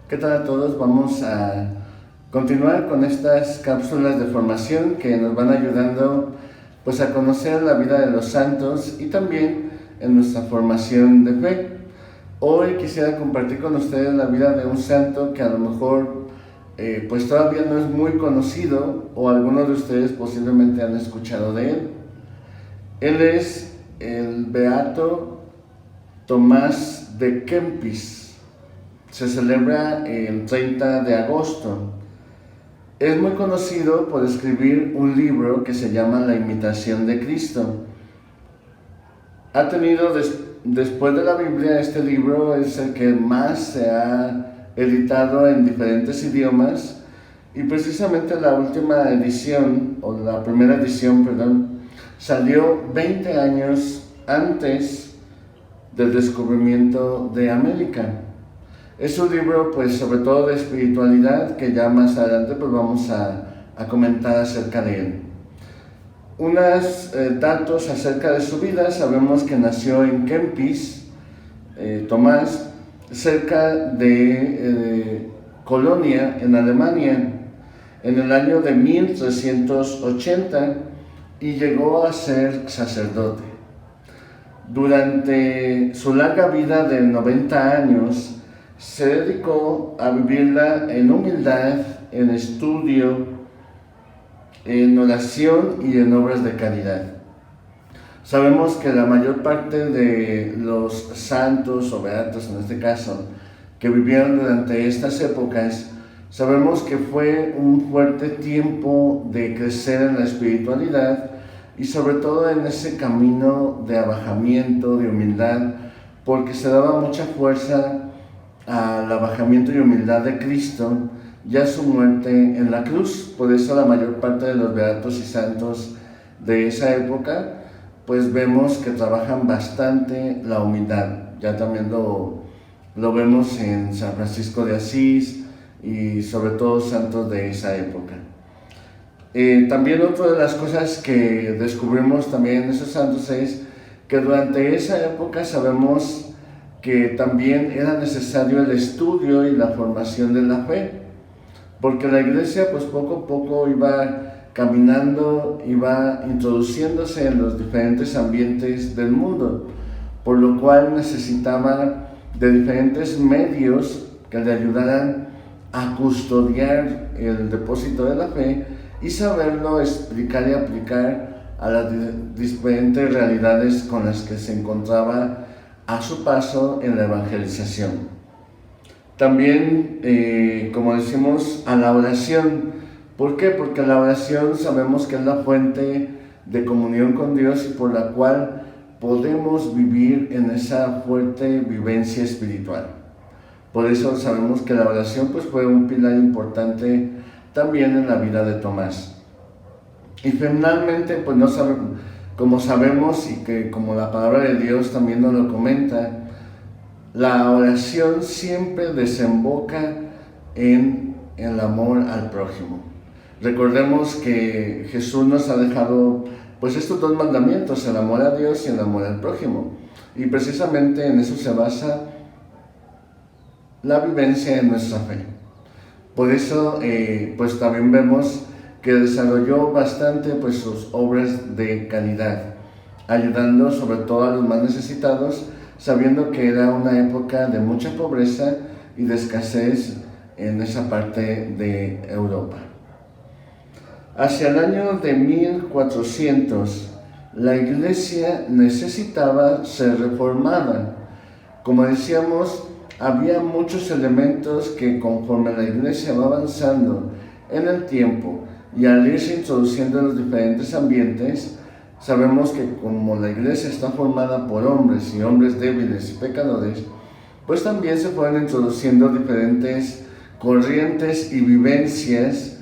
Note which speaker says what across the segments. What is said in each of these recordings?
Speaker 1: ¿Qué tal a todos? Vamos a continuar con estas cápsulas de formación que nos van ayudando pues a conocer la vida de los santos y también en nuestra formación de fe. Hoy quisiera compartir con ustedes la vida de un santo que a lo mejor pues todavía no es muy conocido o algunos de ustedes posiblemente han escuchado de él. Él es el beato Tomás de Kempis. Se celebra el 30 de agosto. Es muy conocido por escribir un libro que se llama La Imitación de Cristo. Ha tenido, después de la Biblia, este libro es el que más se ha editado en diferentes idiomas, y precisamente la última edición, o la primera edición, perdón, salió 20 años antes del descubrimiento de América. Es un libro pues sobre todo de espiritualidad que ya más adelante pues vamos a comentar acerca de él. Unos datos acerca de su vida: sabemos que nació en Kempis, Tomás, cerca de Colonia, en Alemania, en el año de 1380, y llegó a ser sacerdote. Durante su larga vida de 90 años, se dedicó a vivirla en humildad, en estudio, en oración y en obras de caridad. Sabemos que la mayor parte de los santos o beatos, en este caso, que vivieron durante estas épocas, sabemos que fue un fuerte tiempo de crecer en la espiritualidad y sobre todo en ese camino de abajamiento, de humildad, porque se daba mucha fuerza al abajamiento y humildad de Cristo y a su muerte en la cruz. Por eso la mayor parte de los beatos y santos de esa época pues vemos que trabajan bastante la humildad. Ya también lo vemos en San Francisco de Asís y sobre todo santos de esa época. También otra de las cosas que descubrimos también en esos santos es que durante esa época sabemos que también era necesario el estudio y la formación de la fe, porque la iglesia pues poco a poco iba caminando, iba introduciéndose en los diferentes ambientes del mundo, por lo cual necesitaba de diferentes medios que le ayudaran a custodiar el depósito de la fe y saberlo explicar y aplicar a las diferentes realidades con las que se encontraba a su paso en la evangelización. También, como decimos, a la oración. ¿Por qué? Porque la oración sabemos que es la fuente de comunión con Dios y por la cual podemos vivir en esa fuerte vivencia espiritual. Por eso sabemos que la oración pues, fue un pilar importante también en la vida de Tomás. Y finalmente, pues no sabemos, como sabemos y que como la palabra de Dios también nos lo comenta, la oración siempre desemboca en el amor al prójimo. Recordemos que Jesús nos ha dejado pues estos dos mandamientos, el amor a Dios y el amor al prójimo. Y precisamente en eso se basa la vivencia de nuestra fe. Por eso pues también vemos que desarrolló bastante pues sus obras de caridad, ayudando sobre todo a los más necesitados, sabiendo que era una época de mucha pobreza y de escasez en esa parte de Europa. Hacia el año de 1400, la iglesia necesitaba ser reformada. Como decíamos, había muchos elementos que conforme la iglesia va avanzando en el tiempo y al irse introduciendo en los diferentes ambientes, sabemos que como la iglesia está formada por hombres y hombres débiles y pecadores, pues también se fueron introduciendo diferentes corrientes y vivencias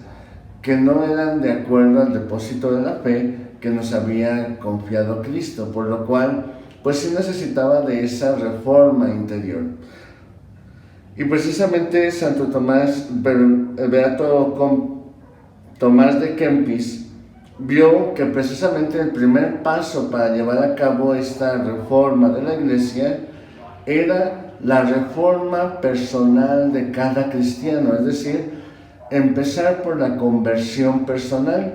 Speaker 1: que no eran de acuerdo al depósito de la fe que nos había confiado Cristo, por lo cual pues sí necesitaba de esa reforma interior. Y precisamente Santo Tomás, el beato Tomás de Kempis, vio que precisamente el primer paso para llevar a cabo esta reforma de la iglesia era la reforma personal de cada cristiano, es decir, empezar por la conversión personal,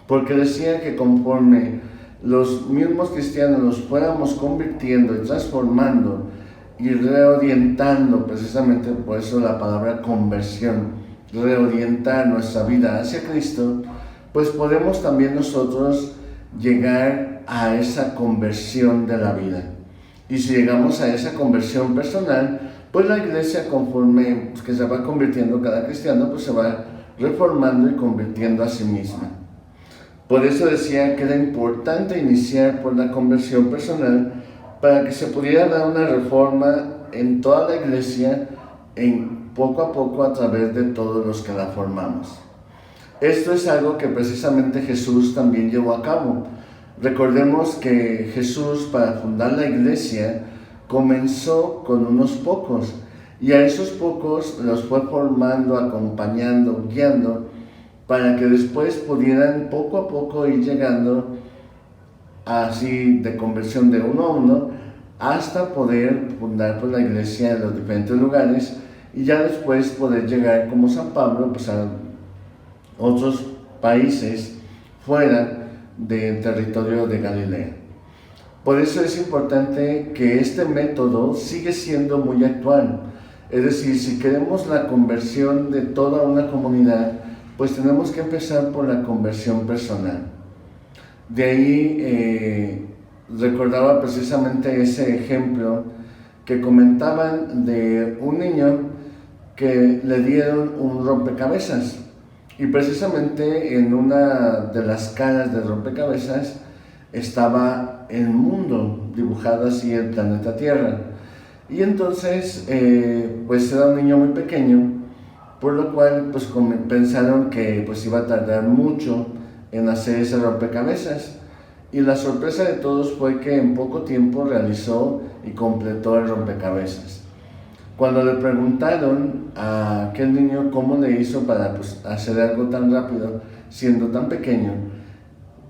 Speaker 1: porque decía que conforme los mismos cristianos nos fuéramos convirtiendo y transformando y reorientando, precisamente por eso la palabra conversión, reorientar nuestra vida hacia Cristo, pues podemos también nosotros llegar a esa conversión de la vida. Y si llegamos a esa conversión personal, pues la iglesia, conforme que se va convirtiendo cada cristiano, pues se va reformando y convirtiendo a sí misma. Por eso decía que era importante iniciar por la conversión personal para que se pudiera dar una reforma en toda la iglesia, poco a poco a través de todos los que la formamos. Esto es algo que precisamente Jesús también llevó a cabo. Recordemos que Jesús, para fundar la iglesia, comenzó con unos pocos, y a esos pocos los fue formando, acompañando, guiando, para que después pudieran poco a poco ir llegando así de conversión de uno a uno, hasta poder fundar pues, la iglesia en los diferentes lugares, y ya después poder llegar como San Pablo pues, a otros países fuera del territorio de Galilea. Por eso es importante que este método sigue siendo muy actual. Es decir, si queremos la conversión de toda una comunidad, pues tenemos que empezar por la conversión personal. De ahí recordaba precisamente ese ejemplo que comentaban de un niño que le dieron un rompecabezas, y precisamente en una de las caras del rompecabezas estaba el mundo dibujado así, el planeta Tierra. Y entonces pues era un niño muy pequeño, por lo cual pues pensaron que pues iba a tardar mucho en hacer ese rompecabezas, y la sorpresa de todos fue que en poco tiempo realizó y completó el rompecabezas. Cuando le preguntaron a aquel niño cómo le hizo para pues, hacer algo tan rápido siendo tan pequeño,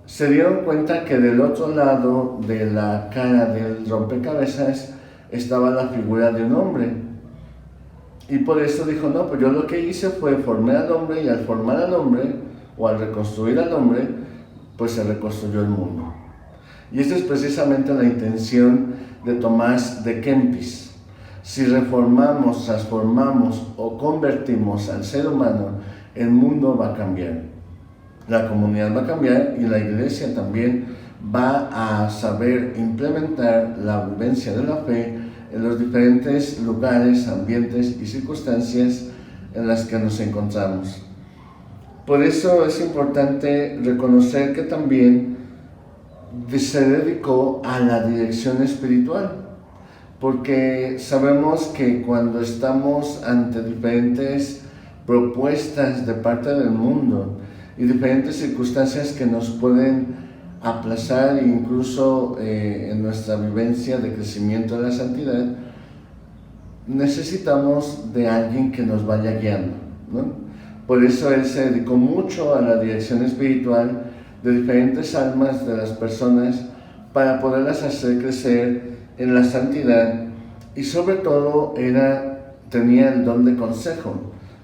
Speaker 1: se dieron cuenta que del otro lado de la cara del rompecabezas estaba la figura de un hombre. Y por eso dijo, no, pues yo lo que hice fue formar al hombre, y al formar al hombre, o al reconstruir al hombre, pues se reconstruyó el mundo. Y esta es precisamente la intención de Tomás de Kempis. Si reformamos, transformamos o convertimos al ser humano, el mundo va a cambiar. La comunidad va a cambiar, y la iglesia también va a saber implementar la vivencia de la fe en los diferentes lugares, ambientes y circunstancias en las que nos encontramos. Por eso es importante reconocer que también se dedicó a la dirección espiritual, porque sabemos que cuando estamos ante diferentes propuestas de parte del mundo y diferentes circunstancias que nos pueden aplazar incluso en nuestra vivencia de crecimiento de la santidad, necesitamos de alguien que nos vaya guiando, ¿no? Por eso él se dedicó mucho a la dirección espiritual de diferentes almas de las personas para poderlas hacer crecer en la santidad, y sobre todo tenía el don de consejo,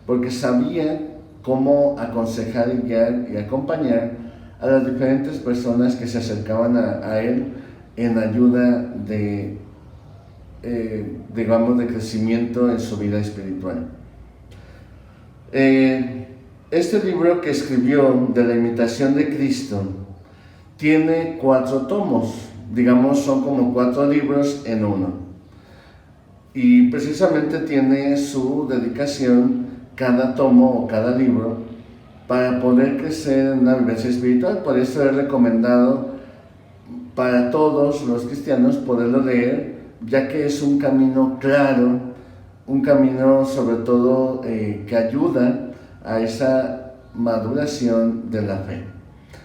Speaker 1: porque sabía cómo aconsejar y guiar y acompañar a las diferentes personas que se acercaban a él en ayuda de crecimiento en su vida espiritual. Este libro que escribió de la imitación de Cristo tiene 4 tomos, son como 4 libros en uno, y precisamente tiene su dedicación cada tomo o cada libro para poder crecer en una vivencia espiritual. Por eso es recomendado para todos los cristianos poderlo leer, ya que es un camino claro, un camino sobre todo que ayuda a esa maduración de la fe.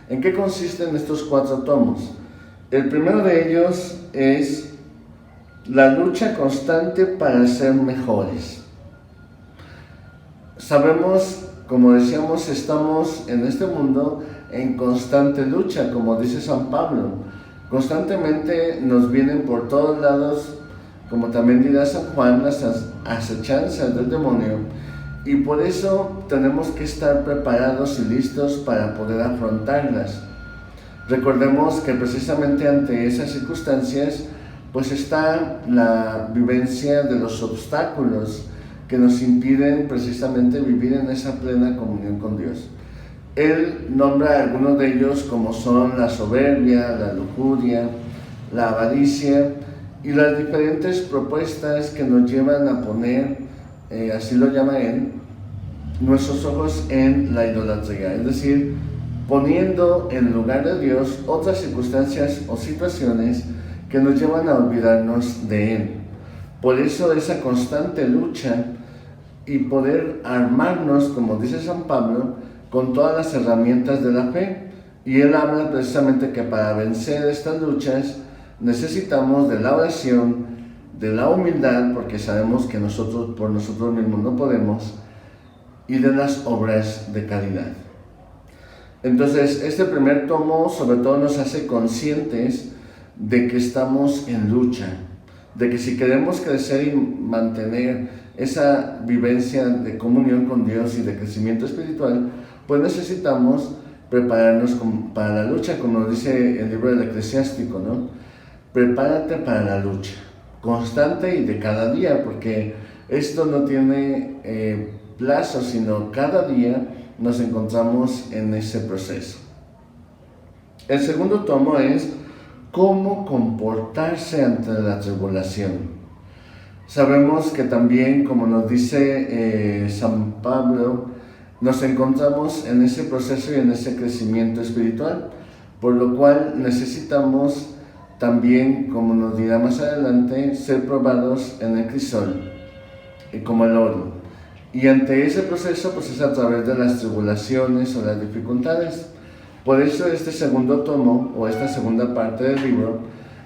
Speaker 1: ¿En qué consisten estos 4 tomos? El primero de ellos es la lucha constante para ser mejores. Sabemos, como decíamos, estamos en este mundo en constante lucha, como dice San Pablo. Constantemente nos vienen por todos lados como también dirá San Juan, las acechanzas del demonio, y por eso tenemos que estar preparados y listos para poder afrontarlas. Recordemos que precisamente ante esas circunstancias pues está la vivencia de los obstáculos que nos impiden precisamente vivir en esa plena comunión con Dios. Él nombra algunos de ellos como son la soberbia, la lujuria, la avaricia y las diferentes propuestas que nos llevan a poner, así lo llama él, nuestros ojos en la idolatría, es decir, poniendo en lugar de Dios otras circunstancias o situaciones que nos llevan a olvidarnos de Él. Por eso esa constante lucha y poder armarnos, como dice San Pablo, con todas las herramientas de la fe. Y él habla precisamente que para vencer estas luchas necesitamos de la oración, de la humildad, porque sabemos que nosotros por nosotros mismos no podemos, y de las obras de caridad. Entonces, este primer tomo sobre todo nos hace conscientes de que estamos en lucha, de que si queremos crecer y mantener esa vivencia de comunión con Dios y de crecimiento espiritual, pues necesitamos prepararnos para la lucha, como dice el libro del Eclesiástico, ¿no? Prepárate para la lucha, constante y de cada día, porque esto no tiene plazo, sino cada día nos encontramos en ese proceso. El segundo tomo es cómo comportarse ante la tribulación. Sabemos que también, como nos dice San Pablo, nos encontramos en ese proceso y en ese crecimiento espiritual, por lo cual necesitamos también, como nos dirá más adelante, ser probados en el crisol, como el oro. Y ante ese proceso, pues es a través de las tribulaciones o las dificultades. Por eso este segundo tomo, o esta segunda parte del libro,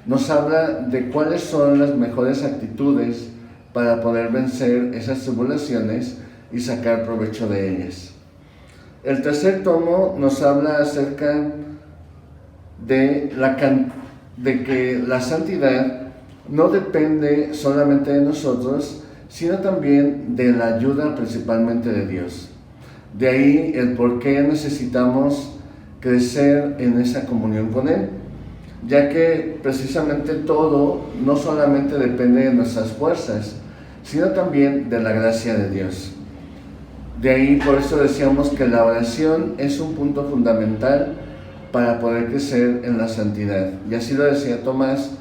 Speaker 1: nos habla de cuáles son las mejores actitudes para poder vencer esas tribulaciones y sacar provecho de ellas. El tercer tomo nos habla acerca de que la santidad no depende solamente de nosotros, sino también de la ayuda principalmente de Dios. De ahí el por qué necesitamos crecer en esa comunión con Él, ya que precisamente todo no solamente depende de nuestras fuerzas, sino también de la gracia de Dios. De ahí por eso decíamos que la oración es un punto fundamental para poder crecer en la santidad. Y así lo decía Tomás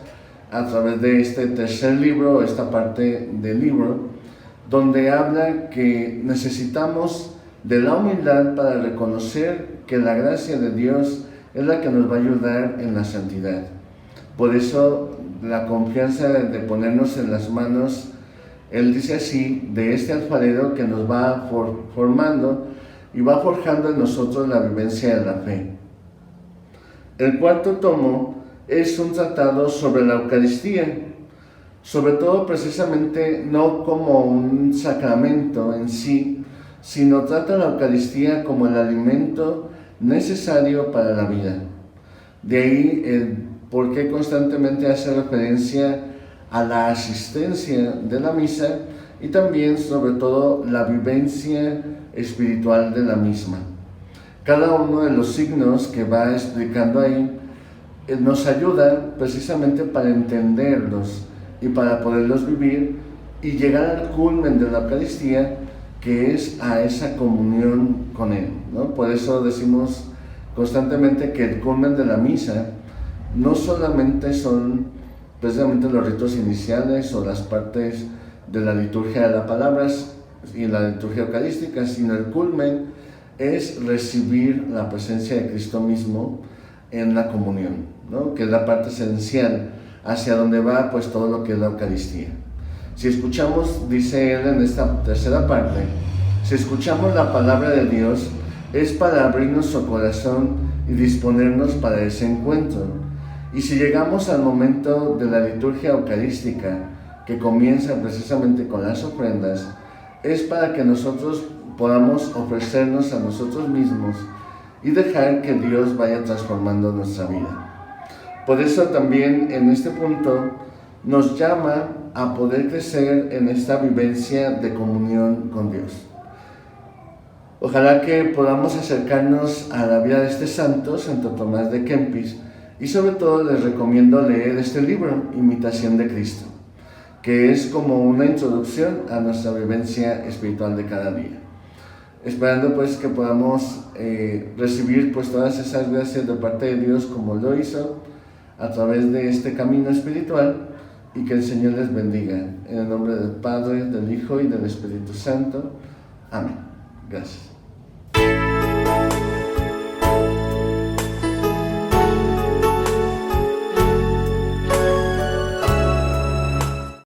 Speaker 1: a través de este tercer libro, esta parte del libro, donde habla que necesitamos de la humildad para reconocer que la gracia de Dios es la que nos va a ayudar en la santidad. Por eso la confianza de ponernos en las manos, él dice así, de este alfarero que nos va formando y va forjando en nosotros la vivencia de la fe. El cuarto tomo es un tratado sobre la Eucaristía, sobre todo precisamente no como un sacramento en sí, sino trata la Eucaristía como el alimento necesario para la vida. De ahí el por qué constantemente hace referencia a la asistencia de la misa y también sobre todo la vivencia espiritual de la misma. Cada uno de los signos que va explicando ahí nos ayuda precisamente para entenderlos y para poderlos vivir y llegar al culmen de la Eucaristía, que es a esa comunión con Él, ¿no? Por eso decimos constantemente que el culmen de la misa no solamente son precisamente los ritos iniciales o las partes de la liturgia de las palabras y la liturgia eucarística, sino el culmen es recibir la presencia de Cristo mismo en la comunión, ¿no? Que es la parte esencial hacia donde va pues todo lo que es la Eucaristía. Si escuchamos, dice él en esta tercera parte, si escuchamos la palabra de Dios es para abrir nuestro corazón y disponernos para ese encuentro. Y si llegamos al momento de la liturgia eucarística, que comienza precisamente con las ofrendas, es para que nosotros podamos ofrecernos a nosotros mismos y dejar que Dios vaya transformando nuestra vida. Por eso también en este punto nos llama a poder crecer en esta vivencia de comunión con Dios. Ojalá que podamos acercarnos a la vida de este santo, Santo Tomás de Kempis, y sobre todo les recomiendo leer este libro, Imitación de Cristo, que es como una introducción a nuestra vivencia espiritual de cada día. Esperando pues que podamos recibir pues todas esas gracias de parte de Dios como lo hizo a través de este camino espiritual, y que el Señor les bendiga. En el nombre del Padre, del Hijo y del Espíritu Santo. Amén. Gracias.